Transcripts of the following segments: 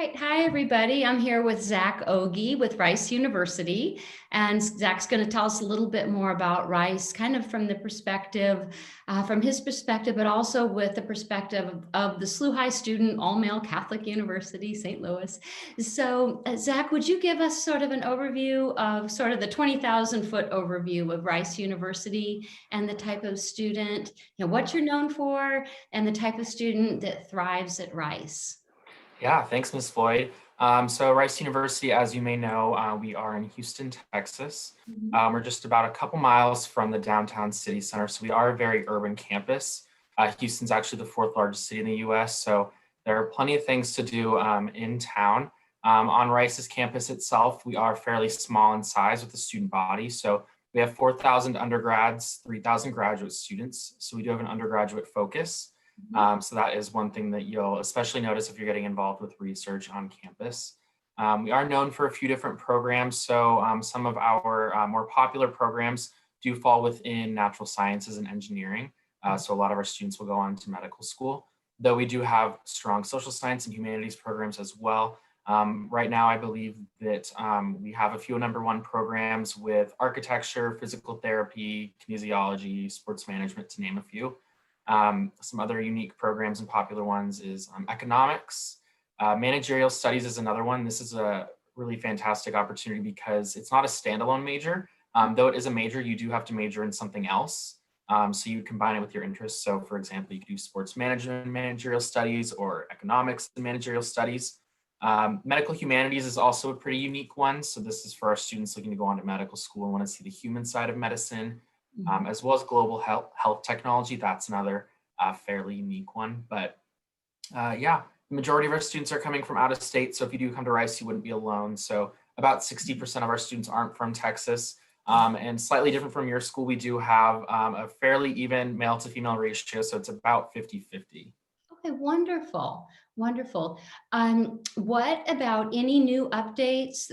Right. Hi, everybody. I'm here with Zach Ogie with Rice University. And Zach's going to tell us a little bit more about Rice, kind of from the perspective, from his perspective, but also with the perspective of the SLU High student, all male Catholic University, St. Louis. So, Zach, would you give us sort of an overview of sort of the 20,000 foot overview of Rice University and the type of student, what you're known for, and the type of student that thrives at Rice? Yeah, thanks, Ms. Floyd. So Rice University, as you may know, we are in Houston, Texas. Mhm. We're just about a couple miles from the downtown city center, so we are a very urban campus. Houston's actually the fourth largest city in the US, so there are plenty of things to do in town. On Rice's campus itself, we are fairly small in size with the student body. So we have 4,000 undergrads, 3,000 graduate students. So we do have an undergraduate focus. So that is one thing that you'll especially notice if you're getting involved with research on campus. We are known for a few different programs. So some of our more popular programs do fall within natural sciences and engineering. So a lot of our students will go on to medical school, though we do have strong social science and humanities programs as well. Right now, I believe that we have a few number one programs with architecture, physical therapy, kinesiology, sports management, to name a few. Some other unique programs and popular ones is economics. Managerial studies is another one. This is a really fantastic opportunity because it's not a standalone major. Though it is a major, you do have to major in something else. So you combine it with your interests. So for example, you could do sports management and managerial studies or economics and managerial studies. Medical humanities is also a pretty unique one. So this is for our students looking to go on to medical school and want to see the human side of medicine, as well as global health technology. That's another fairly unique one. But yeah, the majority of our students are coming from out of state. So if you do come to Rice, you wouldn't be alone. So about 60% of our students aren't from Texas. And slightly different from your school, we do have a fairly even male to female ratio. So it's about 50-50. Okay, wonderful, wonderful. What about any new updates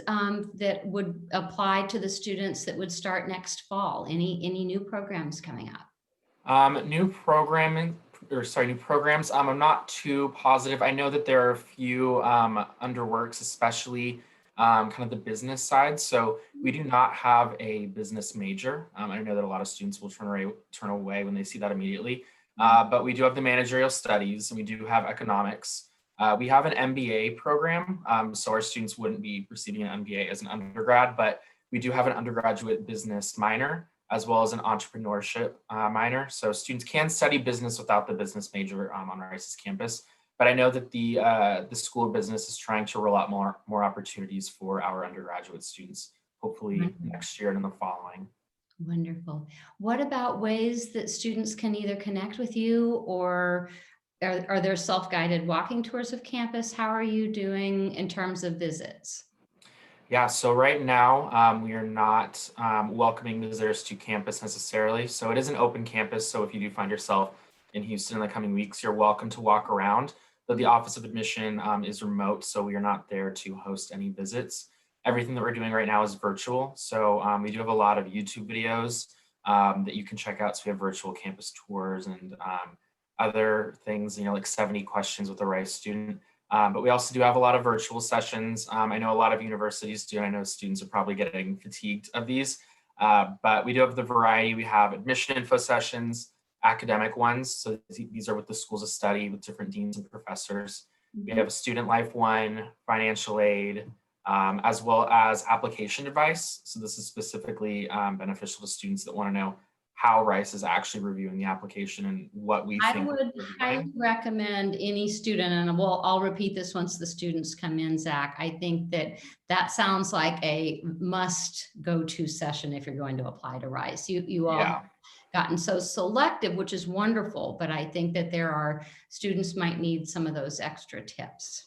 that would apply to the students that would start next fall? Any new programs coming up? New programming, or sorry, new programs. I'm not too positive. I know that there are a few under works, especially kind of the business side. So we do not have a business major. I know that a lot of students will turn away when they see that immediately. But we do have the managerial studies and we do have economics. We have an MBA program. So our students wouldn't be receiving an MBA as an undergrad, but we do have an undergraduate business minor as well as an entrepreneurship minor. So students can study business without the business major on Rice's campus. But I know that the School of Business is trying to roll out more opportunities for our undergraduate students, hopefully Wonderful. next year and in the following. Wonderful. What about ways that students can either connect with you or are there self-guided walking tours of campus? How are you doing in terms of visits? Yeah, so right now we are not welcoming visitors to campus necessarily. So it is an open campus. So if you do find yourself in Houston in the coming weeks, you're welcome to walk around. But the Office of Admission is remote, so we are not there to host any visits. Everything that we're doing right now is virtual. So we do have a lot of YouTube videos that you can check out. So we have virtual campus tours and other things, like 70 questions with a Rice student. But we also do have a lot of virtual sessions. I know a lot of universities do, and I know students are probably getting fatigued of these. But we do have the variety. We have admission info sessions, academic ones. So these are with the schools of study with different deans and professors. We Mhm. have a student life one, financial aid, as well as application advice. So this is specifically beneficial to students that want to know how Rice is actually reviewing the application and what we I think would we're highly reviewing. recommend any student, and I'll repeat this once the students come in, Zach. I think that that sounds like a must go to session if you're going to apply to Rice. You all have Yeah. gotten so selective, which is wonderful, but I think that there are students might need some of those extra tips.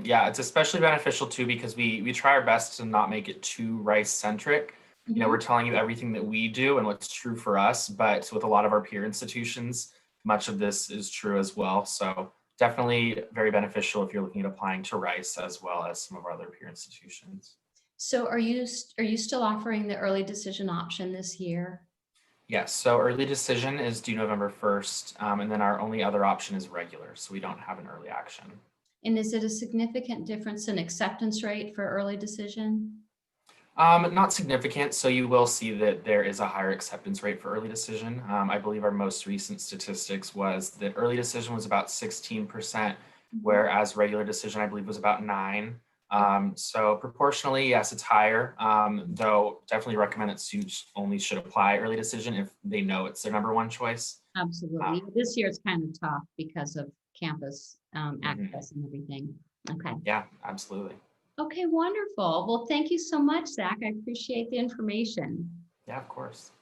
Yeah, it's especially beneficial too because we try our best to not make it too Rice centric. Mhm. We're telling you everything that we do and what's true for us, but with a lot of our peer institutions, much of this is true as well. So definitely very beneficial if you're looking at applying to Rice as well as some of our other peer institutions. So are you still offering the early decision option this year? Yes, so early decision is due November 1st, and then our only other option is regular, so we don't have an early action. And is it a significant difference in acceptance rate for early decision? Not significant. So you will see that there is a higher acceptance rate for early decision. I believe our most recent statistics was that early decision was about 16%, whereas regular decision, I believe, was about 9. So proportionally, yes, it's higher. Though definitely recommend that students only should apply early decision if they know it's their number one choice. Absolutely. This year it's kind of tough because of campus Mhm. access and everything. Okay. Yeah, absolutely. Okay, wonderful. Well, thank you so much, Zach. I appreciate the information. Yeah, of course.